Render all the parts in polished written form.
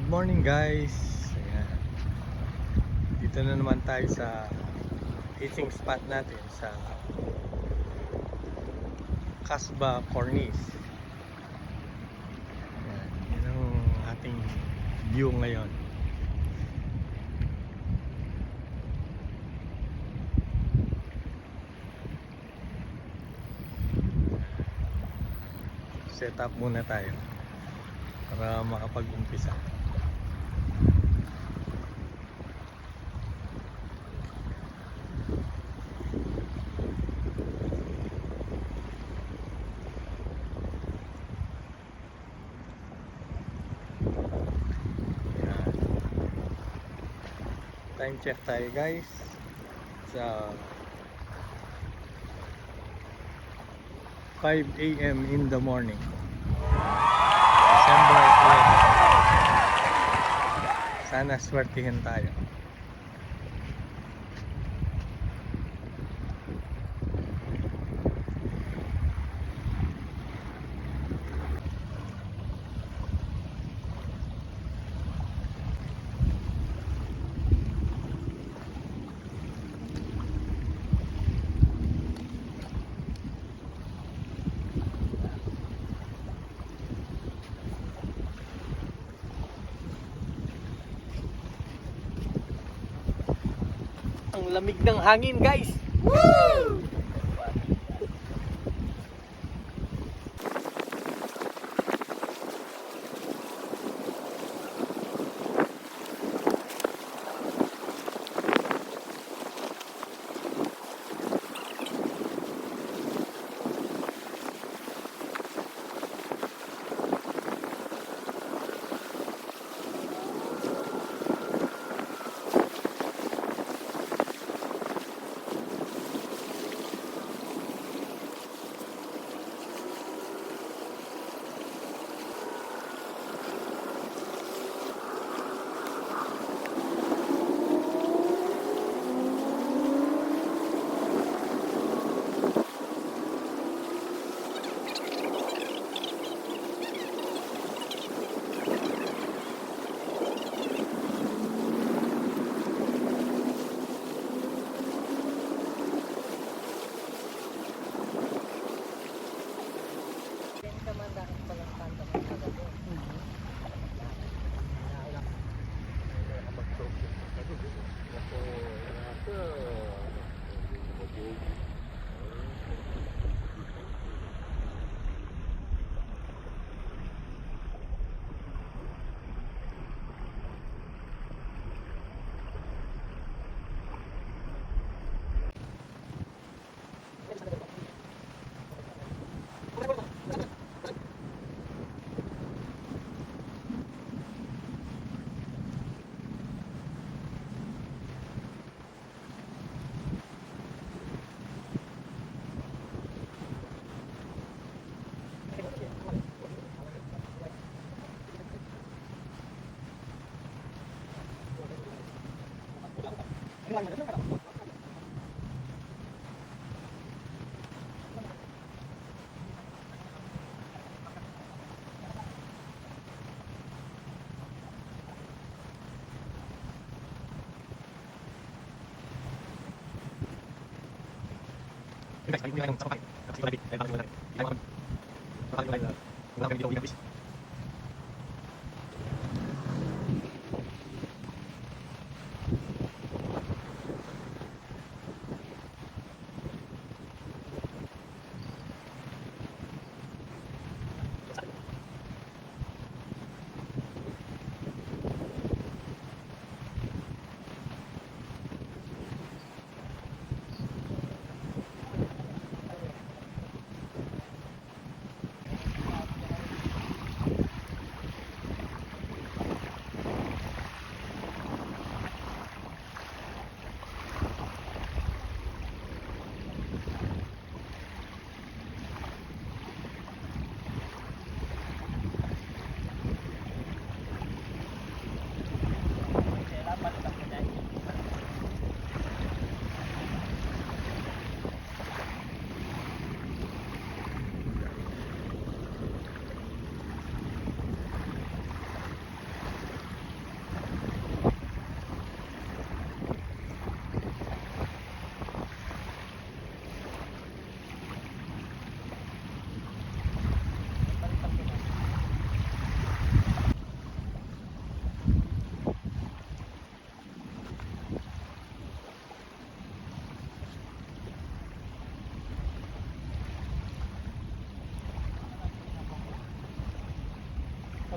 Good morning guys. Ayan. Dito na naman tayo sa fishing spot natin sa Casba Cornice. Ayan. Yan ang ating view ngayon. Set up muna tayo para makapag-umpisa. Time check tayo guys sa 5 AM in the morning, December 11. Sana swertihin tayo. Ang lamig ng hangin guys. Woo!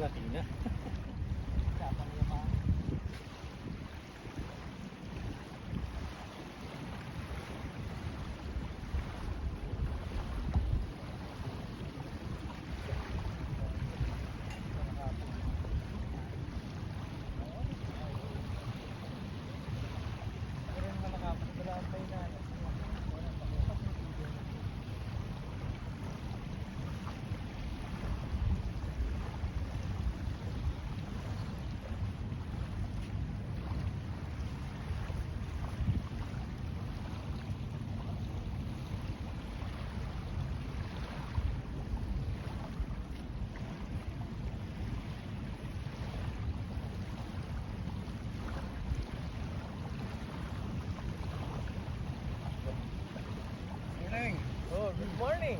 malaki na. Dapat niya pa. Oh, good morning.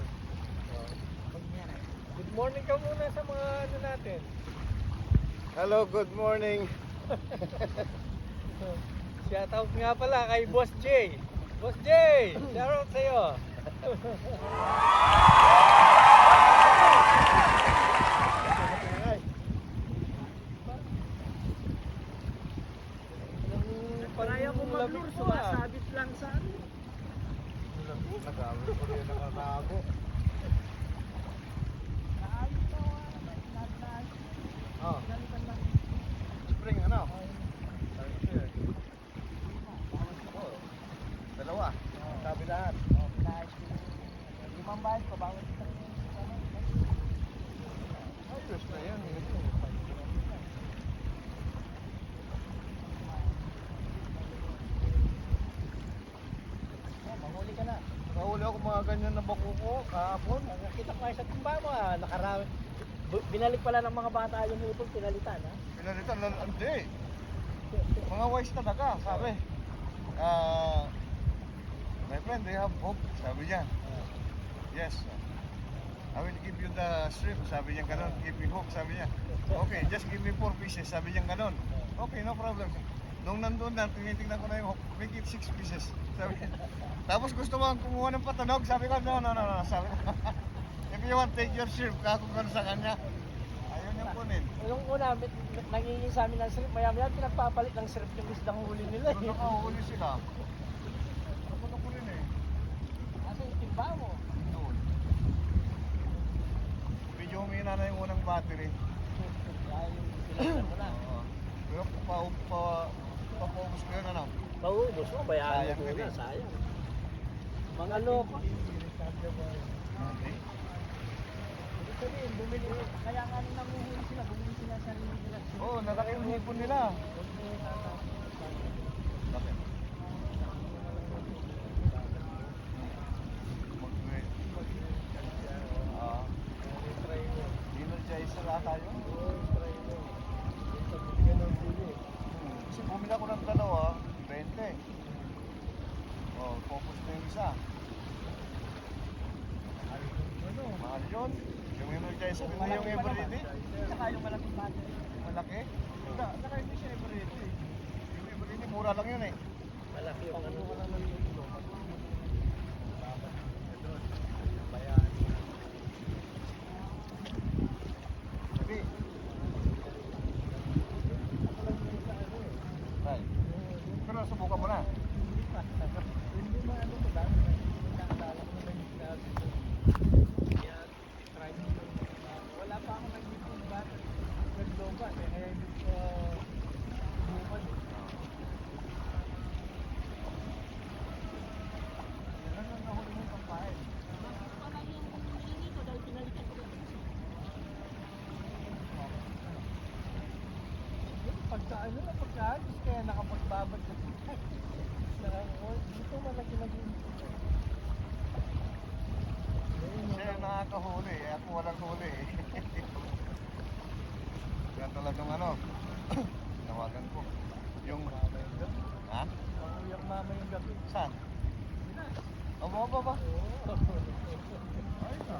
Good morning ka muna sa mga ano natin. Hello, good morning. Shout out nga pala kay Boss J. Boss J, shout out sa'yo. Kaya ko mag-lure, sabit lang sa ano. Nag-awal ko rin nakatago. Oh. Spring ano? Oh. Dalawa. Sabi lahat. Limang bahay ko, bawat Ayos na yan. Mahuli ka na. Nakahuli ako mga ganyan na bakuko kahapon. Nakita ko kayo sa timba mo nakarami. Binalik pala ng mga bata yung hipon, pinalitan ha? Pinalitan na hindi. Mga wise talaga, sabi. My friend, they have hope. Sabi niya. Yes. I will give you the shrimp. Sabi niya ganon. Give me hook. Sabi niya. Okay, just give me 4 pieces. Sabi niya ganon. Okay, no problem. Nung nandun na, tinitingnan ko na yung hook. Make it 6 pieces. Sabi niya. Tapos gusto mo kumuha ng patanog. Sabi ko, no. Sabi ko, if you want, take your shrimp. Kako ko sa kanya. Ayaw niya kunin. Yung una, nangingi sa amin ng shrimp, maya-maya pinagpapalit ng shrimp yung isdang huli nila. Kung nakahuli sila. Ako na kunin eh. Kasi yung timba mo. Doon. Medyo humina na yung unang battery. Kaya yung pinagpapalit mo na. Oo. Pero papaubos ko yun ano. Paubos mo, bayaan Sayang mo din na, eh. sayang. Mga loko. Hindi. Ibig sabihin, bumili, kaya nga nung nanguhuli sila, bumili sila sa sarili nila. Oo, nalaki yung hipon nila. Bakit? Energize na lahat tayo. Kasi bumili ako ng dalawa, 20. Oh, focus na yung isa. Mahal yun. Yung energizer, hindi yung everyday. Saka yung malaking battery. Malaki? Saka hindi siya everyday. Yung everyday, mura lang yun eh. Malaki yung ano. Sabi. Ay. Pero subukan mo na. Hindi mo ano ko dami. Nakakala ko na yung sinabi ko. Kaya try mo. Wala pa ako nag-dito ng battery. Nag-lobat eh. Kaya hindi ko subukan eh. Ano ang nahuli mo yung pampain? Pagka ano na pagkaalis kaya nakapagbabad na dito malaki naging Siya yung nakakahuli, eh. Ako walang huli eh. Kaya talagang ano, tawagan ko. Yung, ha? Uyak mama yung gabi. Saan? Aba ba? Ay na.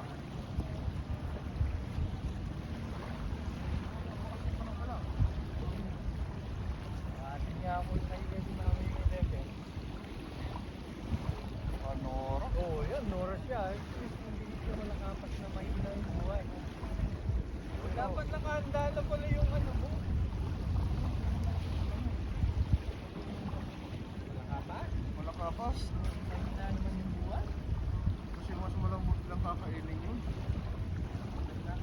Atin nga ako yung kaibigan si mama yung Pepe. Panora? Oo, yan, Nora siya. At least hindi siya malakapat na mahina yung buhay. Dapat nakahanda na pala yung ano mo. Nakapas? Wala kapas. Ay, na naman yung buwan. Kasi mas malambot lang kakainin yun. Tapos na.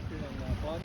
Pinanapon.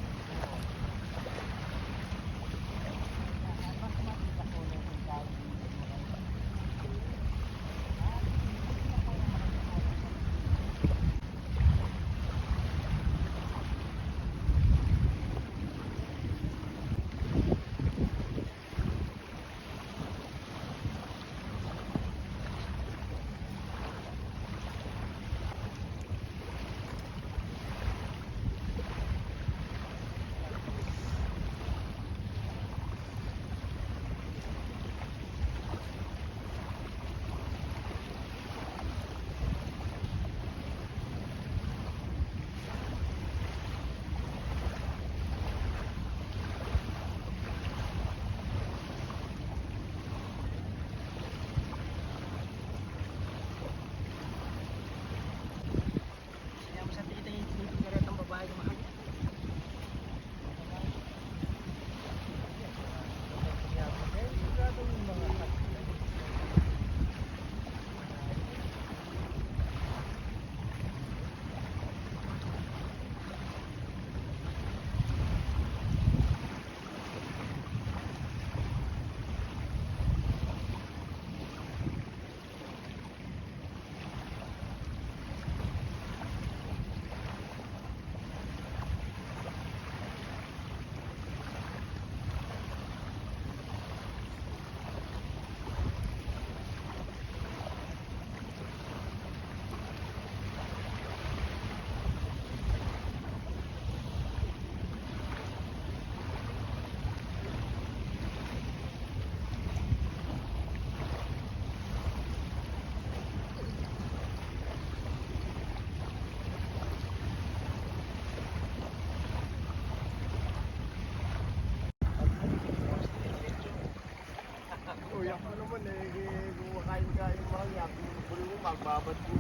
Uyak mo naman eh, kung kain-kain mo ang yak, buli mo magbabad ko.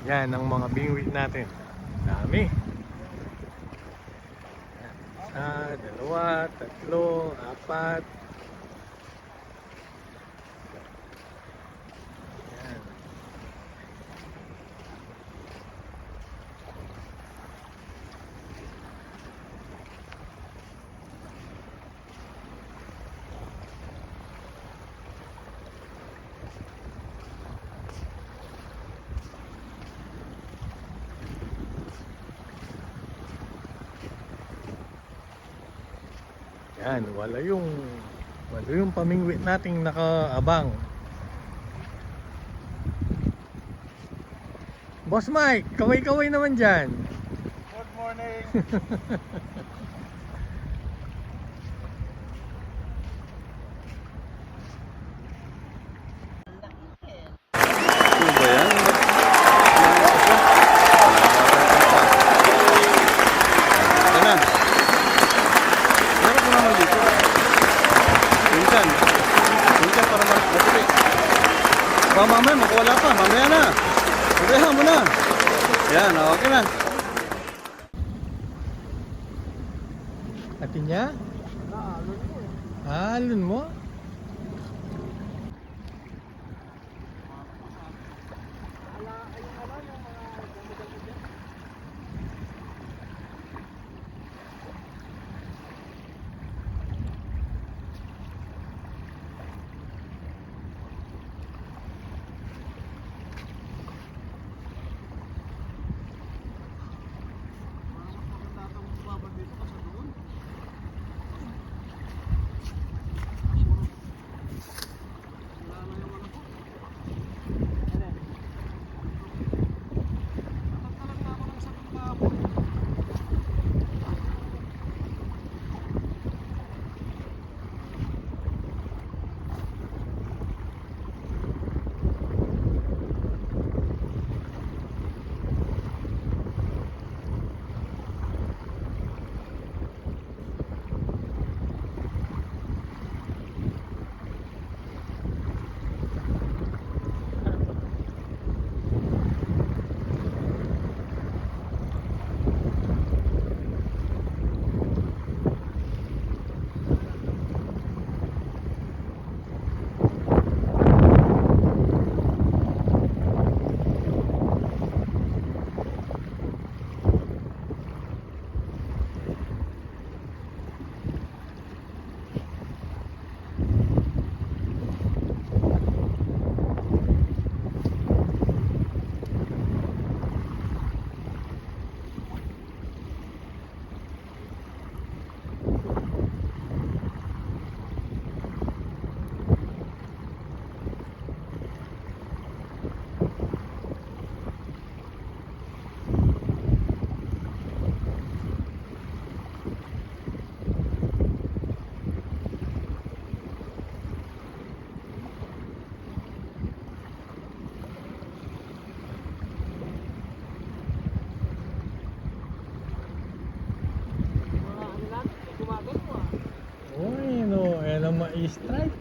Yan ang mga bingwit natin. Dami. Isa, dalawa, tatlo, apat. Yan. Yan, wala yung pamingwit nating nakaabang. Boss Mike, kaway-kaway naman dyan. Good morning! Ano ba yan? Ito na. Meron ko naman dito. Minsan para matuli. Mamaya, makawala pa. Mamaya na. Mamaya mo na. Yan, okay na. Atin niya? Alon mo? Stripe.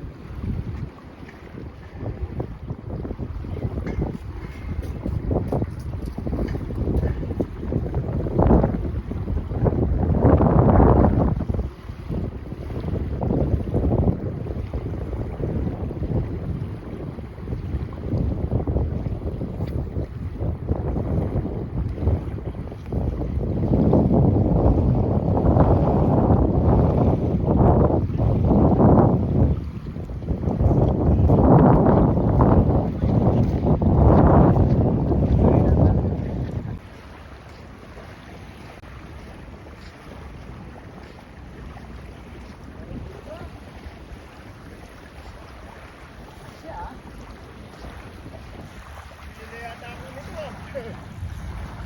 Hindi yata ako nito.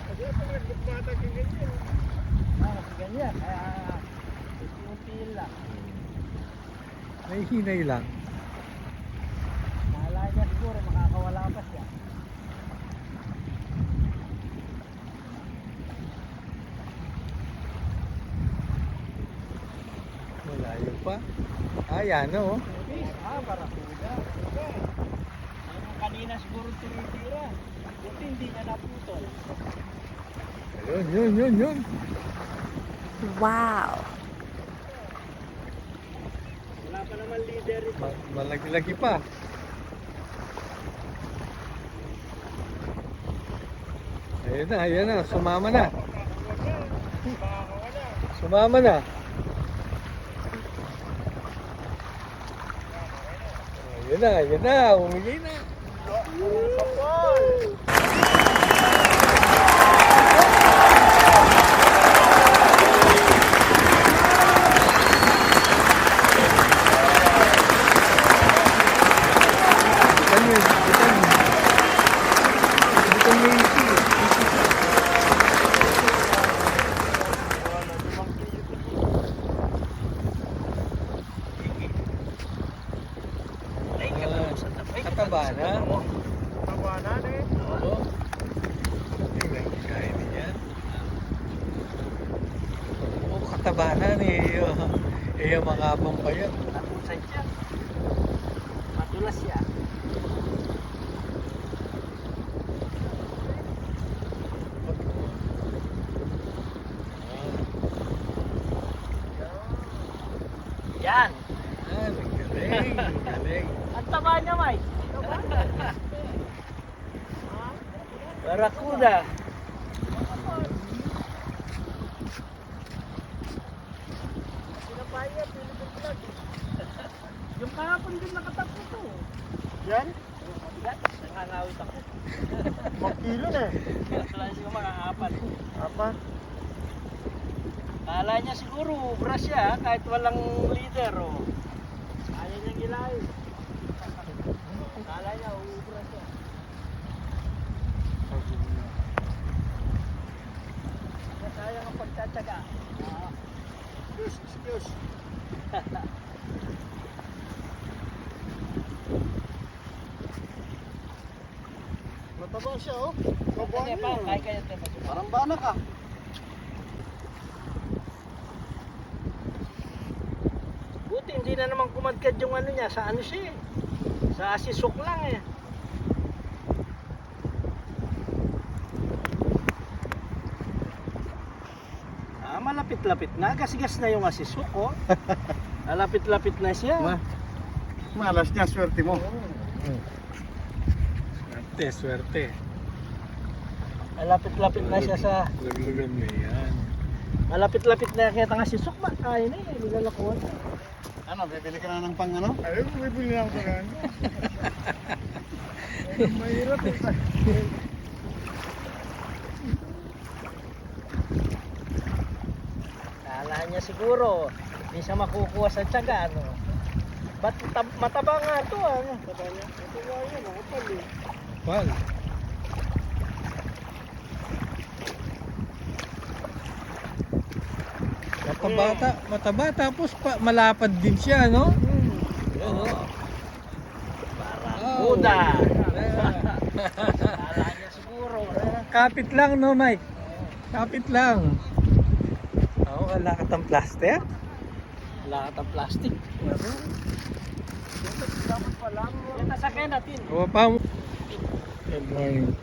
Kasi ako nagbata kang ganyan. Ganyan. Unti lang. May hinay lang. Kala niya siguro makakawala pa siya. Malayo pa. Ayan o. Barakuda. Yung kanina siguro tinitira. Buti hindi niya naputol. Yun. Wow. Wala pa naman leader ito. Malagi-lagi pa. Ayan na. Sumama na. Sumama na. Ayan na. Umigay na. Kataba na. Tawanan eh. Oo. Tingnan ko kain niya. Oo, kataba na ni mga abang pa yan. Natusay siya. Madulas siya. Yan. Galing. Ang taba niya, Mike. Barakuda. Yung kahapon din nakatapos to. Yan? Yan, nakangawit ako. Makilo na eh. Wala siya mga apat. Apa? Kala niya siguro, ubra siya kahit walang leader. Oh. Kaya niyang gilayin. Kala niya, ubra siya. Sayang ang pagtsatsaga. Excuse. Mataba siya oh. Kaya pa, kaya kaya tayo. Parang bana ka. Buti hindi na naman kumadkad yung ano niya, sa ano siya eh. Sa asisok lang eh. Malapit-lapit na. Gas-gas na yung asisok oh. Malapit-lapit na siya. Malas niya, swerte mo. Swerte. Malapit-lapit na siya sa... Laglagan na yan. Malapit-lapit na kaya tanga sisok ba? Kaya na eh, nilalakuan na. Ano, bibili ka na ng pang ano? Ay, bibili na ako ng ano. Mahirap eh. Kala niya siguro, hindi siya makukuha sa tiyaga, ano. Ba't mataba nga ito, ano? Mataba niya? Mataba yan, nakapal eh. Pal. Mataba tapos malapad din siya, no? Yan, no? Barakuda. Kala niya siguro. Kapit lang, no, Mike? Kapit lang. Oo, wala ka tang plaster. Lahat ang plastic. Dapat pala. Yan nasakyan natin. Good morning.